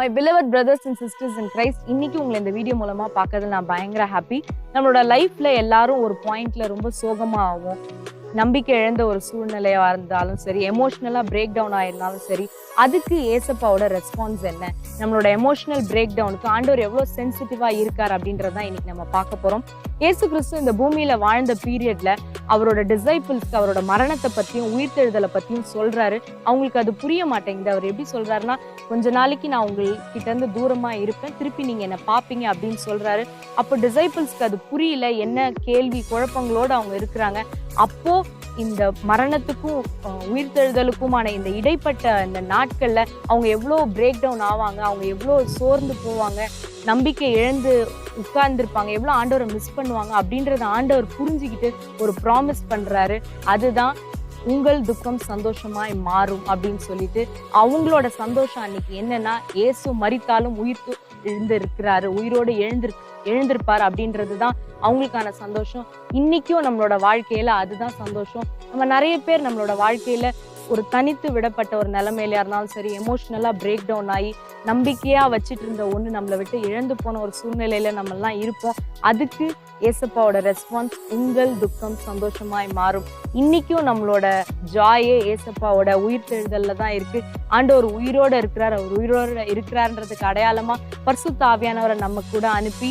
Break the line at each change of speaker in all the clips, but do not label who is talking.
My beloved brothers and sisters in Christ, இன்னைக்கு உங்களை இந்த வீடியோ மூலமா பார்க்கறதுல நான் பயங்கர ஹாப்பி. நம்மளோட லைஃப்ல எல்லாரும் ஒரு பாயிண்ட்ல ரொம்ப சோகமா ஆகும். நம்பிக்கை இழந்த ஒரு சூழ்நிலையா இருந்தாலும் சரி, எமோஷனலா பிரேக் டவுன் ஆயிருந்தாலும் சரி, அதுக்கு ஏசப்பாவோட ரெஸ்பான்ஸ் என்ன, நம்மளோட எமோஷனல் பிரேக் டவுனுக்கு ஆண்டவர் எவ்வளவு சென்சிட்டிவா இருக்கார் அப்படின்றதான் இன்னைக்கு நம்ம பார்க்க போறோம். ஏசு கிறிஸ்து இந்த பூமியில வாழ்ந்த பீரியட்ல அவரோட டிசைபிள்ஸ்க்கு அவரோட மரணத்தை பத்தியும் உயிர்த்தெழுதலை பத்தியும் சொல்றாரு. அவங்களுக்கு அது புரிய மாட்டேங்குது. அவர் எப்படி சொல்றாருன்னா, கொஞ்ச நாளைக்கு நான் உங்ககிட்ட இருந்து தூரமா இருப்பேன், திருப்பி நீங்க என்ன பாப்பீங்க அப்படின்னு சொல்றாரு. அப்போ டிசைபிள்ஸ்க்கு அது புரியல, என்ன கேள்வி குழப்பங்களோட அவங்க இருக்கிறாங்க. அப்போ இந்த மரணத்துக்கும் உயிர்த்தெழுதலுக்குமான இந்த இடைப்பட்ட இந்த நாட்கள்ல அவங்க எவ்வளோ பிரேக் டவுன் ஆவாங்க, அவங்க எவ்வளோ சோர்ந்து போவாங்க, நம்பிக்கை இழந்து உட்கார்ந்துருப்பாங்க, எவ்வளோ ஆண்டவரை மிஸ் பண்ணுவாங்க அப்படின்றத ஆண்டவர் புரிஞ்சுக்கிட்டு ஒரு ப்ராமிஸ் பண்றாரு. அதுதான் உங்கள் துக்கம் சந்தோஷமாய் மாறும் அப்படின்னு சொல்லிட்டு, அவங்களோட சந்தோஷம் அன்னைக்கு என்னன்னா, இயேசு மரித்தாலும் உயிர்த்து எழுந்திருக்கிறாரு, உயிரோடு எழுந்திருப்பார் அப்படின்றதுதான் அவங்களுக்கான சந்தோஷம். இன்னைக்கும் நம்மளோட வாழ்க்கையில அதுதான் சந்தோஷம். நம்ம நிறைய பேர் நம்மளோட வாழ்க்கையில ஒரு தனித்து விடப்பட்ட ஒரு நிலைமையில இருந்தாலும் சரி, எமோஷனலா பிரேக் டவுன் ஆகி நம்பிக்கையா வச்சுட்டு இருந்த ஒண்ணு நம்மளை விட்டு இழந்து போன ஒரு சூழ்நிலையில நம்ம எல்லாம் இருப்போம். அதுக்கு ஏசப்பாவோட ரெஸ்பான்ஸ் உங்கள் துக்கம் சந்தோஷமாய் மாறும். இன்னைக்கும் நம்மளோட ஜாயே ஏசப்பாவோட உயிர்த்தெழுதல்ல தான் இருக்கு. ஆண்டவர் உயிரோட இருக்கிறார். அவர் உயிரோட இருக்கிறார்ன்றதுக்கு அடையாளமா பரிசுத்த ஆவியானவரை நம்ம கூட அனுப்பி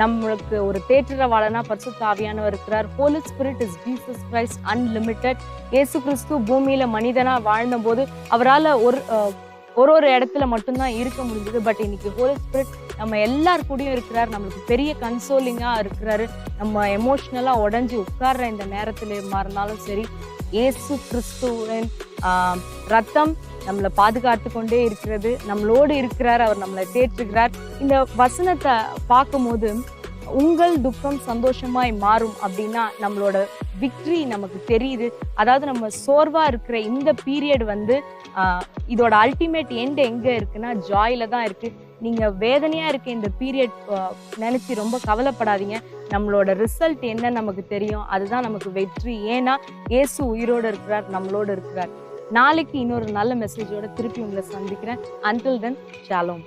நம்மளுக்கு ஒரு தேற்றரவாளனா பரிசுத்த ஆவியானவர் இருக்கிறார். Holy spirit is Jesus Christ unlimited. இயேசு கிறிஸ்து பூமியில மனிதனா வாழ்ந்த போது அவரால் ஒரு இடத்துல மட்டும்தான் இருக்க முடிஞ்சது. பட் இன்னைக்கு ஹோலி ஸ்பிரிட் நம்ம எல்லார் கூடயும் இருக்கிறார். நம்மளுக்கு பெரிய கன்சோலிங்கா இருக்கிறாரு. நம்ம எமோஷனலா உடஞ்சி உட்கார்ற இந்த நேரத்துல இருந்தாலும் சரி, இயேசு கிறிஸ்துவின் ரத்தம் நம்மளை பாதுகாத்து கொண்டே இருக்கிறது. நம்மளோடு இருக்கிறார், அவர் நம்மளை தேற்றுகிறார். இந்த வசனத்தை பார்க்கும்போது உங்கள் துக்கம் சந்தோஷமாய் மாறும் அப்படின்னா நம்மளோட விக்ட்ரி நமக்கு தெரியுது. அதாவது நம்ம சோர்வா இருக்கிற இந்த பீரியட் இதோட அல்டிமேட் எண்ட் எங்க இருக்குன்னா ஜாயில தான் இருக்கு. நீங்க வேதனையா இருக்க இந்த பீரியட் நினைச்சு ரொம்ப கவலைப்படாதீங்க. நம்மளோட ரிசல்ட் என்ன நமக்கு தெரியும். அதுதான் நமக்கு வெற்றி. ஏன்னா இயேசு உயிரோடு இருக்கிறார், நம்மளோடு இருக்கிறார். நாளைக்கு இன்னொரு நல்ல மெசேஜோட திருப்பி உங்களை சந்திக்கிறேன். Until then, shalom.